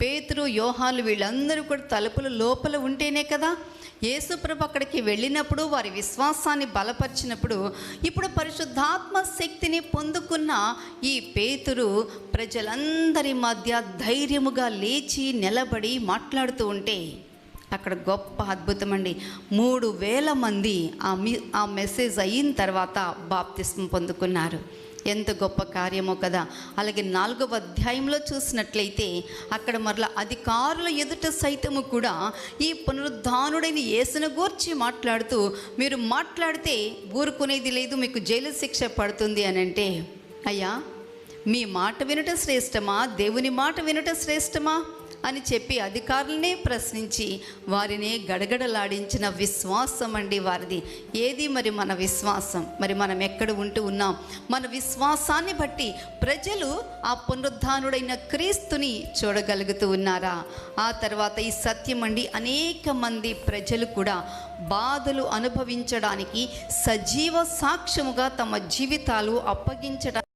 పేతురు, యోహాను వీళ్ళందరూ కూడా తలుపుల లోపల ఉంటేనే కదా యేసుప్రభు అక్కడికి వెళ్ళినప్పుడు వారి విశ్వాసాన్ని బలపరిచినప్పుడు, ఇప్పుడు పరిశుద్ధాత్మ శక్తిని పొందుకున్న ఈ పేతురు ప్రజలందరి మధ్య ధైర్యముగా లేచి నిలబడి మాట్లాడుతూ ఉంటే అక్కడ గొప్ప అద్భుతం అండి. 3,000 మంది ఆ మెసేజ్ అయిన తర్వాత బాప్తిస్మం పొందుకున్నారు. ఎంత గొప్ప కార్యమో కదా. అలాగే 4వ అధ్యాయంలో చూసినట్లయితే అక్కడ మరలా అధికారుల ఎదుట సైతము కూడా ఈ పునరుద్ధానుడైన యేసును గూర్చి మాట్లాడుతూ, మీరు మాట్లాడితే ఊరుకునేది లేదు, మీకు జైలు శిక్ష పడుతుంది అని అంటే, అయ్యా మీ మాట వినట శ్రేష్టమా, దేవుని మాట వినట శ్రేష్టమా అని చెప్పి అధికారులనే ప్రశ్నించి వారిని గడగడలాడించిన విశ్వాసం అండి వారిది. ఏది మరి మన విశ్వాసం? మరి మనం ఎక్కడ ఉంటూ ఉన్నాం? మన విశ్వాసాన్ని బట్టి ప్రజలు ఆ పునరుద్ధానుడైన క్రీస్తుని చూడగలుగుతూ ఉన్నారా? ఆ తర్వాత ఈ సత్యం అండి, అనేక మంది ప్రజలు కూడా బాధలు అనుభవించడానికి సజీవ సాక్ష్యముగా తమ జీవితాలు అప్పగించడానికి